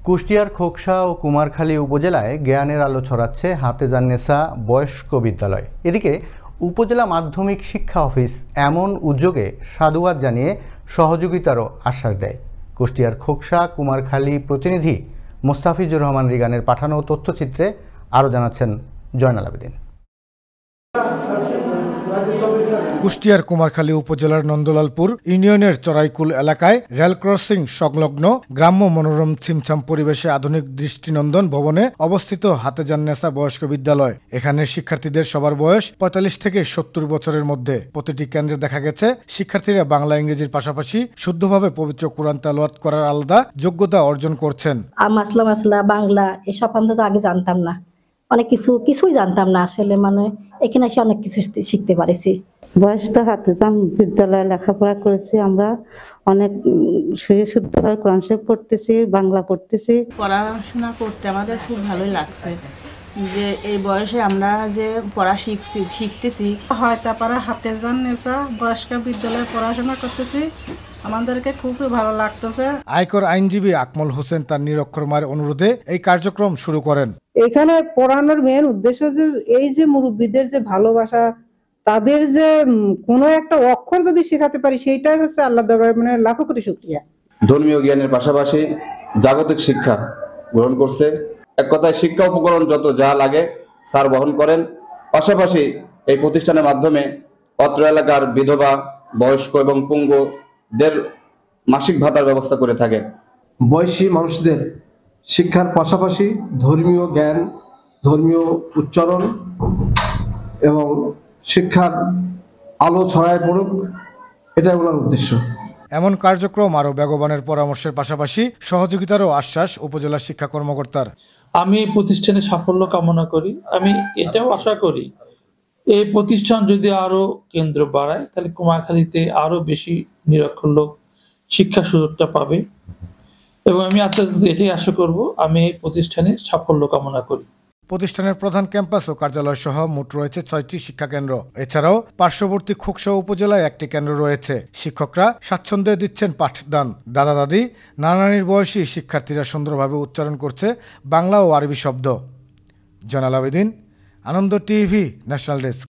কুষ্টিয়ার খোকসা ও কুমারখালী উপজেলায় জ্ঞানের আলো ছড়াচ্ছে হাতেজান্নেসা বয়স্ক বিদ্যালয়। এদিকে উপজেলা মাধ্যমিক শিক্ষা অফিস এমন উদ্যোগে সাধুবাদ জানিয়ে সহযোগিতারও আশ্বাস দেয়। কুষ্টিয়ার খোকসা কুমারখালী প্রতিনিধি মোস্তাফিজুর রহমান রিগানের পাঠানো তথ্যচিত্রে আরও জানাচ্ছেন জয়নাল আবেদিন। কুষ্টিয়ার কুমারখালী উপজেলার নন্দলালপুর ইউনিয়নের চড়াইকুল এলাকায় রেল ক্রসিং সংলগ্ন গ্রাম্য মনোরম ছিমছাম পরিবেশে আধুনিক দৃষ্টিনন্দন ভবনে অবস্থিত হাতেজান্নেসা বয়স্ক বিদ্যালয়। এখানে শিক্ষার্থীদের সবার বয়স ৪৫ থেকে ৭০ বছরের মধ্যে। প্রতিটি কেন্দ্রে দেখা গেছে শিক্ষার্থীরা বাংলা ইংরেজির পাশাপাশি শুদ্ধভাবে পবিত্র কোরআন তেলাওয়াত করার আলাদা যোগ্যতা অর্জন করছেন। মাসলা বাংলা এসব আমরা তো আগে জানতাম না, অনেক কিছুই জানতাম না আসলে, এখানে এসে অনেক কিছু শিখতে পারেছি। বয়স্ক হাতেজান বিদ্যালয়ে লেখাপড়া করেছি, আমরা অনেক শুদ্ধভাবে কোরআন শরীফ পড়তেছি, বাংলা পড়তেছি। পড়াশোনা করতে আমাদের খুব ভালোই লাগছে যে এই বয়সে আমরা যে পড়া শিখতেছি। হয়তাপাড়া হাতেজান্নেসা বয়স্ক বিদ্যালয়ে পড়াশোনা করতেছি, আমাদেরকে খুবই ভালো লাগতেছে। আয়কর আইনজীবী আকমল হোসেন তার নিরক্ষর মায়ের অনুরোধে এই কার্যক্রম শুরু করেন। এখানে পড়ানোর মেন উদ্দেশ্য যে এই যে মুরব্বীদের যে ভালোবাসা, তাদের যে কোনো একটা অক্ষর যদি শেখাতে পারি, সেইটাই হচ্ছে আল্লাহ দরবারে লাখো কোটি শুকরিয়া। ধর্মীয় জ্ঞানের পাশাপাশি জাগতিক শিক্ষা গ্রহণ করছে। এক কথায় শিক্ষা উপকরণ যত যা লাগে স্যার বহন করেন। পাশাপাশি এই প্রতিষ্ঠানের মাধ্যমে অত্র এলাকার বিধবা, বয়স্ক এবং পঙ্গুদের মাসিক ভাতার ব্যবস্থা করে থাকে। বয়সী মানুষদের শিক্ষার পাশাপাশি ধর্মীয় জ্ঞান, ধর্মীয় উচ্চারণ এবং শিক্ষার আলো ছড়ায় পড়ুক, এটাই ওনার উদ্দেশ্য। এমন কার্যক্রম আরও বেগবানের পরামর্শের পাশাপাশি সহযোগিতারও আশ্বাস উপজেলা শিক্ষা কর্মকর্তার। আমি এই প্রতিষ্ঠানের সাফল্য কামনা করি। আমি এটাও আশা করি এই প্রতিষ্ঠান যদি আরো কেন্দ্র বাড়ায়, তাহলে কুমারখালীতে আরো বেশি নিরক্ষর লোক শিক্ষা সুযোগটা পাবে এবং আমি এটাই আশা করব। আমি এই প্রতিষ্ঠানের সাফল্য কামনা করি। প্রতিষ্ঠানের প্রধান ক্যাম্পাস ও কার্যালয় সহ মোট রয়েছে 6টি শিক্ষা কেন্দ্র। এছাড়াও পার্শ্ববর্তী খোকসা উপজেলায় একটি কেন্দ্র রয়েছে। শিক্ষকরা স্বাচ্ছন্দ্যে দিচ্ছেন পাঠদান। দাদা দাদি, নানানির বয়সী শিক্ষার্থীরা সুন্দরভাবে উচ্চারণ করছে বাংলা ও আরবি শব্দ। জয়নাল আবেদিন, আনন্দ টিভি, ন্যাশনাল ডেস্ক।